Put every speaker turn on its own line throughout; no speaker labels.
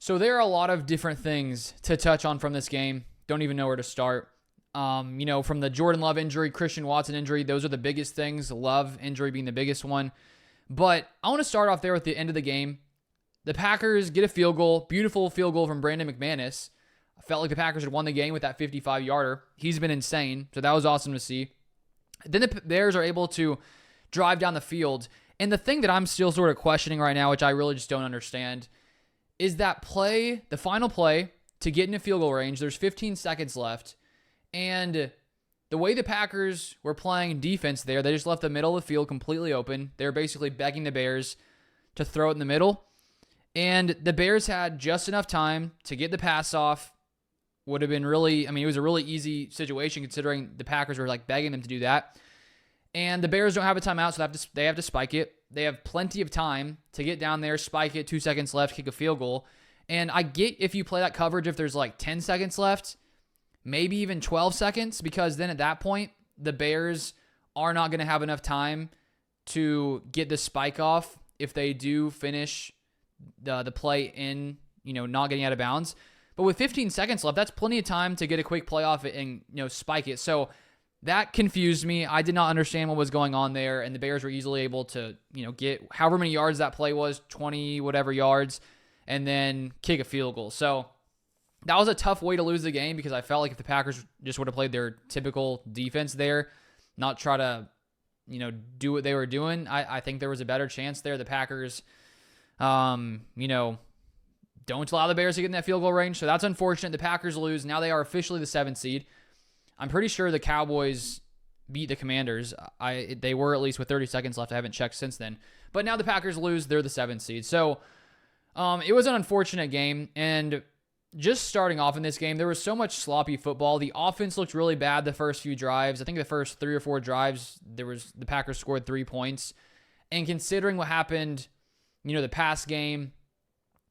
So there are a lot of different things to touch on from this game. Don't even know where to start. From the Jordan Love injury, Christian Watson injury, those are the biggest things. Love injury being the biggest one. But I want to start off there at the end of the game. The Packers get a field goal, beautiful field goal from Brandon McManus. I felt like the Packers had won the game with that 55-yarder. He's been insane, so that was awesome to see. Then the Bears are able to drive down the field. And the thing that I'm still sort of questioning right now, which I really just don't understand, is that play, the final play, to get into field goal range. There's 15 seconds left. And the way the Packers were playing defense there, they just left the middle of the field completely open. They were basically begging the Bears to throw it in the middle. And the Bears had just enough time to get the pass off. Would have been really, it was a really easy situation considering the Packers were like begging them to do that. And the Bears don't have a timeout, so they have to spike it. They have plenty of time to get down there, spike it, 2 seconds left, kick a field goal. And I get if you play that coverage if there's like 10 seconds left, maybe even 12 seconds, because then at that point, the Bears are not going to have enough time to get the spike off if they do finish the play in, not getting out of bounds. But with 15 seconds left, that's plenty of time to get a quick play off and, spike it. So that confused me. I did not understand what was going on there, and the Bears were easily able to, get however many yards that play was, 20 whatever yards, and then kick a field goal. So that was a tough way to lose the game because I felt like if the Packers just would have played their typical defense there, not try to, do what they were doing, I think there was a better chance there. The Packers, don't allow the Bears to get in that field goal range. So that's unfortunate. The Packers lose. Now they are officially the 7th seed. I'm pretty sure the Cowboys beat the Commanders. They were at least with 30 seconds left. I haven't checked since then. But now the Packers lose. They're the 7th seed. So it was an unfortunate game. And just starting off in this game, there was so much sloppy football. The offense looked really bad the first few drives. I think the first 3 or 4 drives, the Packers scored 3 points. And considering what happened, the past game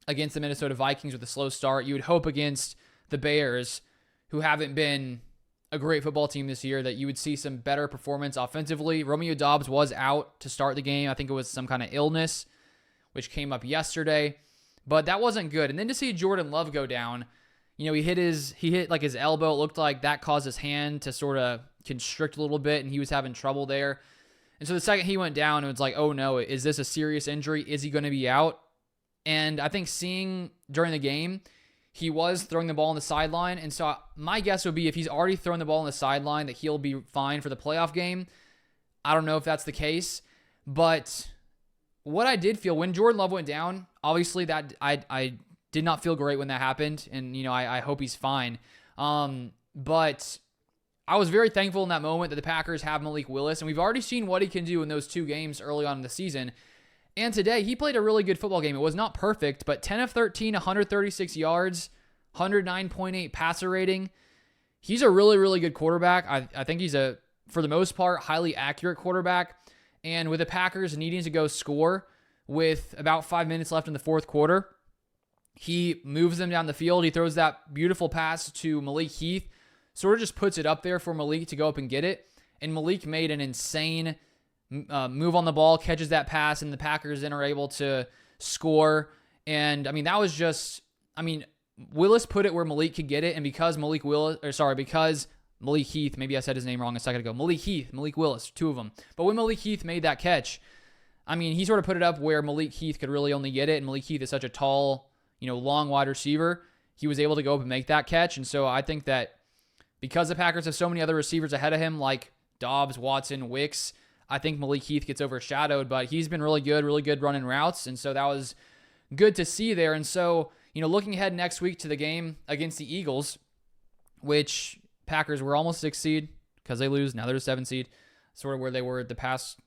against the Minnesota Vikings with a slow start, you would hope against the Bears, who haven't been a great football team this year, that you would see some better performance offensively. Romeo Doubs was out to start the game. I think it was some kind of illness, which came up yesterday, but that wasn't good. And then to see Jordan Love go down, he hit like his elbow. It looked like that caused his hand to sort of constrict a little bit, and he was having trouble there. And so the second he went down, it was like, oh no, is this a serious injury? Is he going to be out? And I think seeing during the game, he was throwing the ball on the sideline. And so my guess would be if he's already thrown the ball on the sideline, that he'll be fine for the playoff game. I don't know if that's the case. But what I did feel when Jordan Love went down, obviously that I did not feel great when that happened. And, I hope he's fine. But I was very thankful in that moment that the Packers have Malik Willis. And we've already seen what he can do in those 2 games early on in the season. And today, he played a really good football game. It was not perfect, but 10 of 13, 136 yards, 109.8 passer rating. He's a really, really good quarterback. I think he's for the most part, highly accurate quarterback. And with the Packers needing to go score with about 5 minutes left in the fourth quarter, he moves them down the field. He throws that beautiful pass to Malik Heath, sort of just puts it up there for Malik to go up and get it. And Malik made an insane move on the ball, catches that pass, and the Packers then are able to score. And that was just, Willis put it where Malik could get it, and because Malik Heath, maybe I said his name wrong a second ago, Malik Willis, 2 of them. But when Malik Heath made that catch, he sort of put it up where Malik Heath could really only get it, and Malik Heath is such a tall, long wide receiver. He was able to go up and make that catch, and so I think that because the Packers have so many other receivers ahead of him, like Dobbs, Watson, Wicks, I think Malik Heath gets overshadowed, but he's been really good running routes, and so that was good to see there. And so, looking ahead next week to the game against the Eagles, which Packers were almost 6th seed because they lose. Now they're the 7th seed, sort of where they were in the past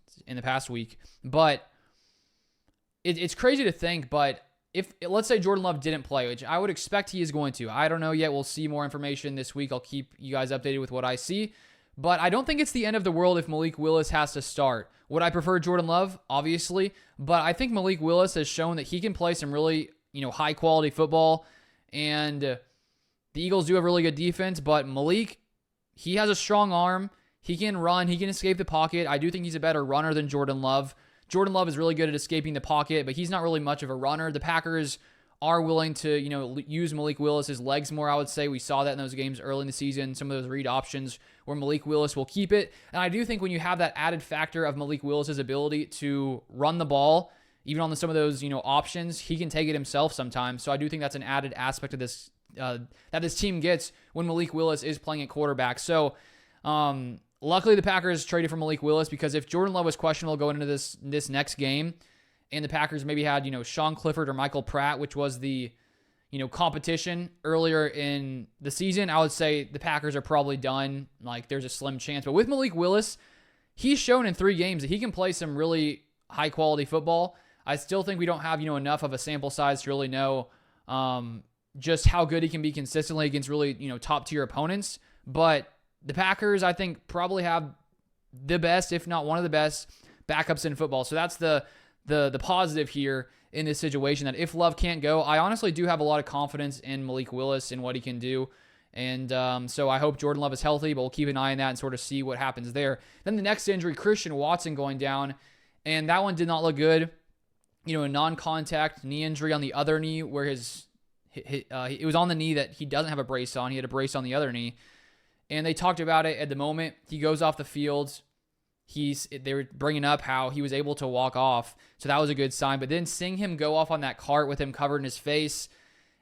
week. But it's crazy to think, but if, let's say Jordan Love didn't play, which I would expect he is going to. I don't know yet. We'll see more information this week. I'll keep you guys updated with what I see. But I don't think it's the end of the world if Malik Willis has to start. Would I prefer Jordan Love? Obviously. But I think Malik Willis has shown that he can play some really, high-quality football. And the Eagles do have really good defense. But Malik, he has a strong arm. He can run. He can escape the pocket. I do think he's a better runner than Jordan Love. Jordan Love is really good at escaping the pocket, but he's not really much of a runner. The Packers are willing to, use Malik Willis' legs more, I would say. We saw that in those games early in the season, some of those read options where Malik Willis will keep it. And I do think when you have that added factor of Malik Willis' ability to run the ball, even on some of those, options, he can take it himself sometimes. So I do think that's an added aspect of this that this team gets when Malik Willis is playing at quarterback. So luckily the Packers traded for Malik Willis, because if Jordan Love was questionable going into this next game, and the Packers maybe had, Sean Clifford or Michael Pratt, which was the, competition earlier in the season, I would say the Packers are probably done. Like, there's a slim chance. But with Malik Willis, he's shown in 3 games that he can play some really high-quality football. I still think we don't have, enough of a sample size to really know just how good he can be consistently against really, top-tier opponents. But the Packers, I think, probably have the best, if not one of the best, backups in football. So that's the positive here in this situation, that if Love can't go, I honestly do have a lot of confidence in Malik Willis and what he can do. And so I hope Jordan Love is healthy, but we'll keep an eye on that and sort of see what happens there. Then the next injury, Christian Watson going down, and that one did not look good. A non-contact knee injury on the other knee, where it was on the knee that he doesn't have a brace on. He had a brace on the other knee. And they talked about it at the moment. He goes off the field. They were bringing up how he was able to walk off, so that was a good sign. But then seeing him go off on that cart with him covered in his face,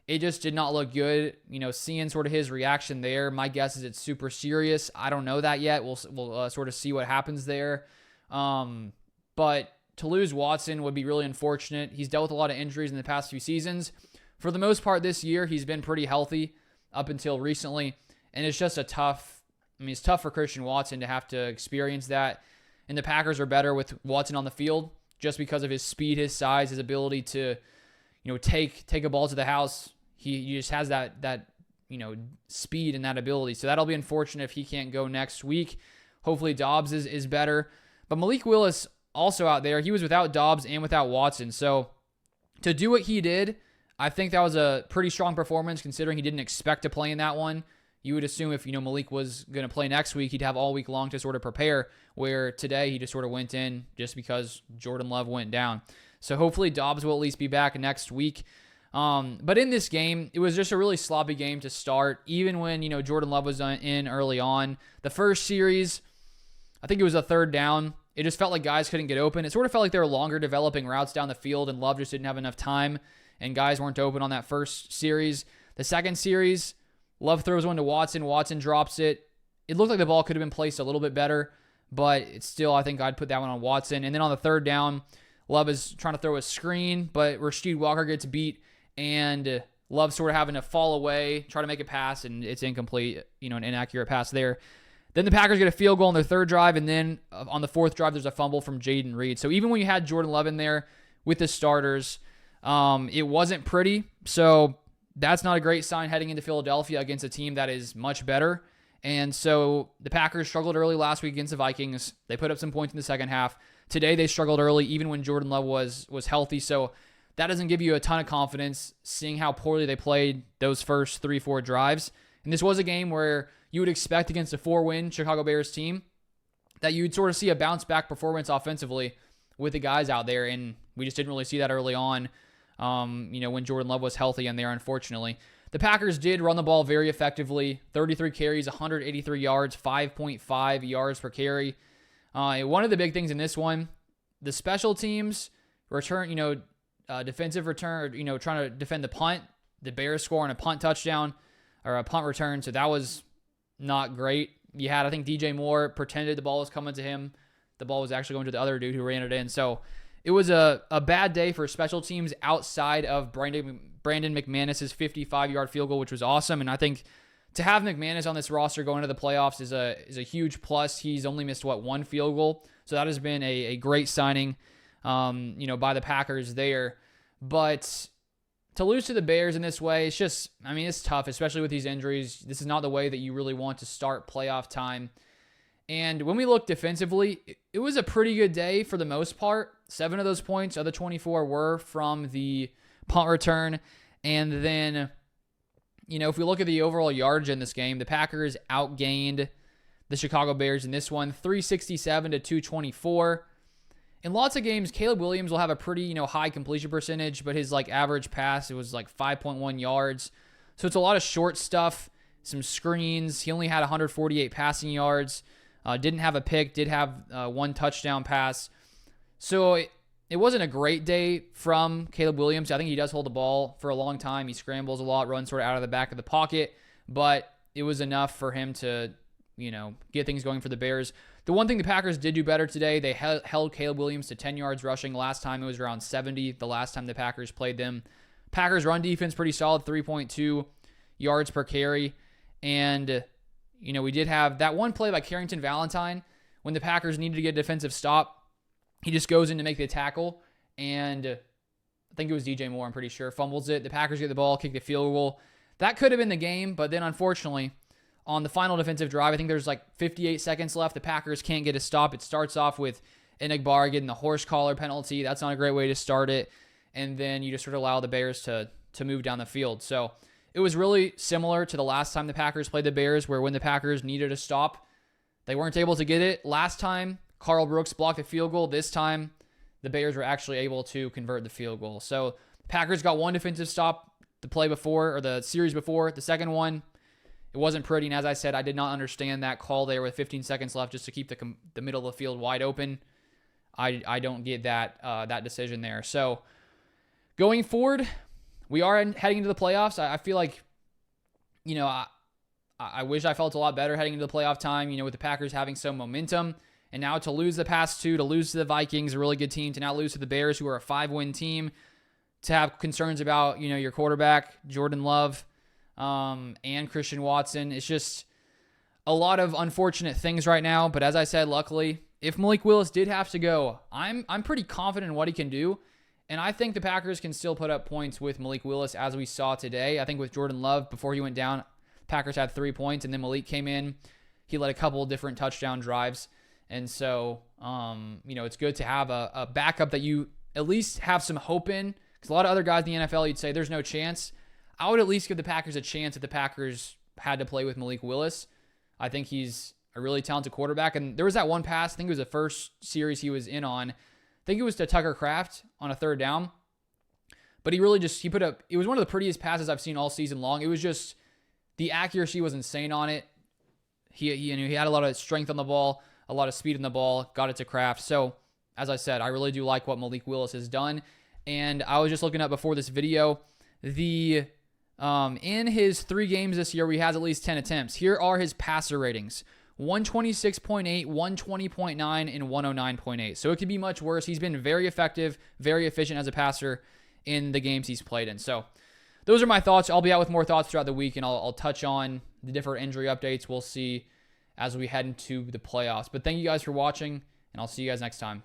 it just did not look good. Seeing sort of his reaction there, my guess is it's super serious. I don't know that yet. We'll sort of see what happens there. But to lose Watson would be really unfortunate. He's dealt with a lot of injuries in the past few seasons. For the most part this year, he's been pretty healthy up until recently, and it's just it's tough for Christian Watson to have to experience that. And the Packers are better with Watson on the field just because of his speed, his size, his ability to, take a ball to the house. He just has that speed and that ability. So that'll be unfortunate if he can't go next week. Hopefully Dobbs is better. But Malik Willis also out there, he was without Dobbs and without Watson. So to do what he did, I think that was a pretty strong performance considering he didn't expect to play in that one. You would assume if, Malik was going to play next week, he'd have all week long to sort of prepare, where today he just sort of went in just because Jordan Love went down. So hopefully Dobbs will at least be back next week. But in this game, it was just a really sloppy game to start, even when, Jordan Love was in early on. The first series, I think it was a 3rd down. It just felt like guys couldn't get open. It sort of felt like they were longer developing routes down the field, and Love just didn't have enough time, and guys weren't open on that first series. The second series, Love throws one to Watson. Watson drops it. It looked like the ball could have been placed a little bit better, but it's still, I think I'd put that one on Watson. And then on the 3rd down, Love is trying to throw a screen, but Rasheed Walker gets beat, and Love sort of having to fall away, try to make a pass, and it's incomplete, an inaccurate pass there. Then the Packers get a field goal on their 3rd drive, and then on the 4th drive, there's a fumble from Jaden Reed. So even when you had Jordan Love in there with the starters, it wasn't pretty. So that's not a great sign heading into Philadelphia against a team that is much better. And so the Packers struggled early last week against the Vikings. They put up some points in the second half. Today they struggled early, even when Jordan Love was healthy. So that doesn't give you a ton of confidence, seeing how poorly they played those first 3-4 drives. And this was a game where you would expect against a 4-win Chicago Bears team that you'd sort of see a bounce-back performance offensively with the guys out there. And we just didn't really see that early on. When Jordan Love was healthy in there, unfortunately. The Packers did run the ball very effectively. 33 carries, 183 yards, 5.5 yards per carry. One of the big things in this one, the special teams return, defensive return, trying to defend the punt. The Bears scoring a punt touchdown or a punt return, so that was not great. You had, I think, DJ Moore pretended the ball was coming to him. The ball was actually going to the other dude who ran it in. So it was a bad day for special teams outside of Brandon McManus's 55-yard field goal, which was awesome. And I think to have McManus on this roster going into the playoffs is a huge plus. He's only missed, 1 field goal. So that has been a great signing, by the Packers there. But to lose to the Bears in this way, it's tough, especially with these injuries. This is not the way that you really want to start playoff time. And when we look defensively, it was a pretty good day for the most part. 7 of those points, other 24 were from the punt return. And then, if we look at the overall yardage in this game, the Packers outgained the Chicago Bears in this one, 367 to 224. in lots of games, Caleb Williams will have a pretty, high completion percentage, but his average pass, it was 5.1 yards. So it's a lot of short stuff, some screens. He only had 148 passing yards, didn't have a pick, did have one touchdown pass. So it wasn't a great day from Caleb Williams. I think he does hold the ball for a long time. He scrambles a lot, runs sort of out of the back of the pocket, but it was enough for him to, get things going for the Bears. The one thing the Packers did do better today, they held Caleb Williams to 10 yards rushing. Last time it was around 70, the last time the Packers played them. Packers run defense pretty solid, 3.2 yards per carry. And, we did have that one play by Carrington Valentine when the Packers needed to get a defensive stop. He just goes in to make the tackle, and I think it was DJ Moore, I'm pretty sure, fumbles it. The Packers get the ball, kick the field goal. That could have been the game, but then unfortunately, on the final defensive drive, I think there's 58 seconds left. The Packers can't get a stop. It starts off with Enigbar getting the horse collar penalty. That's not a great way to start it. And then you just sort of allow the Bears to move down the field. So it was really similar to the last time the Packers played the Bears, where when the Packers needed a stop, they weren't able to get it. Last time, Carl Brooks blocked the field goal. This time, the Bears were actually able to convert the field goal. So Packers got one defensive stop the play before, or the series before. The second one, it wasn't pretty. And as I said, I did not understand that call there with 15 seconds left just to keep the middle of the field wide open. I don't get that decision there. So going forward, we are heading into the playoffs. I feel like, I wish I felt a lot better heading into the playoff time, with the Packers having some momentum. And now to lose the past two, to lose to the Vikings, a really good team, to now lose to the Bears, who are a 5-win team, to have concerns about, your quarterback, Jordan Love, and Christian Watson. It's just a lot of unfortunate things right now. But as I said, luckily, if Malik Willis did have to go, I'm pretty confident in what he can do. And I think the Packers can still put up points with Malik Willis, as we saw today. I think with Jordan Love, before he went down, Packers had 3 points, and then Malik came in. He led a couple of different touchdown drives. And so, it's good to have a backup that you at least have some hope in. Because a lot of other guys in the NFL, you'd say there's no chance. I would at least give the Packers a chance if the Packers had to play with Malik Willis. I think he's a really talented quarterback. And there was that one pass, I think it was the first series he was in on. I think it was to Tucker Kraft on a third down. But he really just, it was one of the prettiest passes I've seen all season long. It was just, the accuracy was insane on it. He had a lot of strength on the ball, a lot of speed in the ball, got it to Kraft. So, as I said, I really do like what Malik Willis has done. And I was just looking up before this video, in his 3 games this year, where he has at least 10 attempts. Here are his passer ratings: 126.8, 120.9, and 109.8. So it could be much worse. He's been very effective, very efficient as a passer in the games he's played in. So those are my thoughts. I'll be out with more thoughts throughout the week, and I'll touch on the different injury updates. We'll see as we head into the playoffs. But thank you guys for watching, and I'll see you guys next time.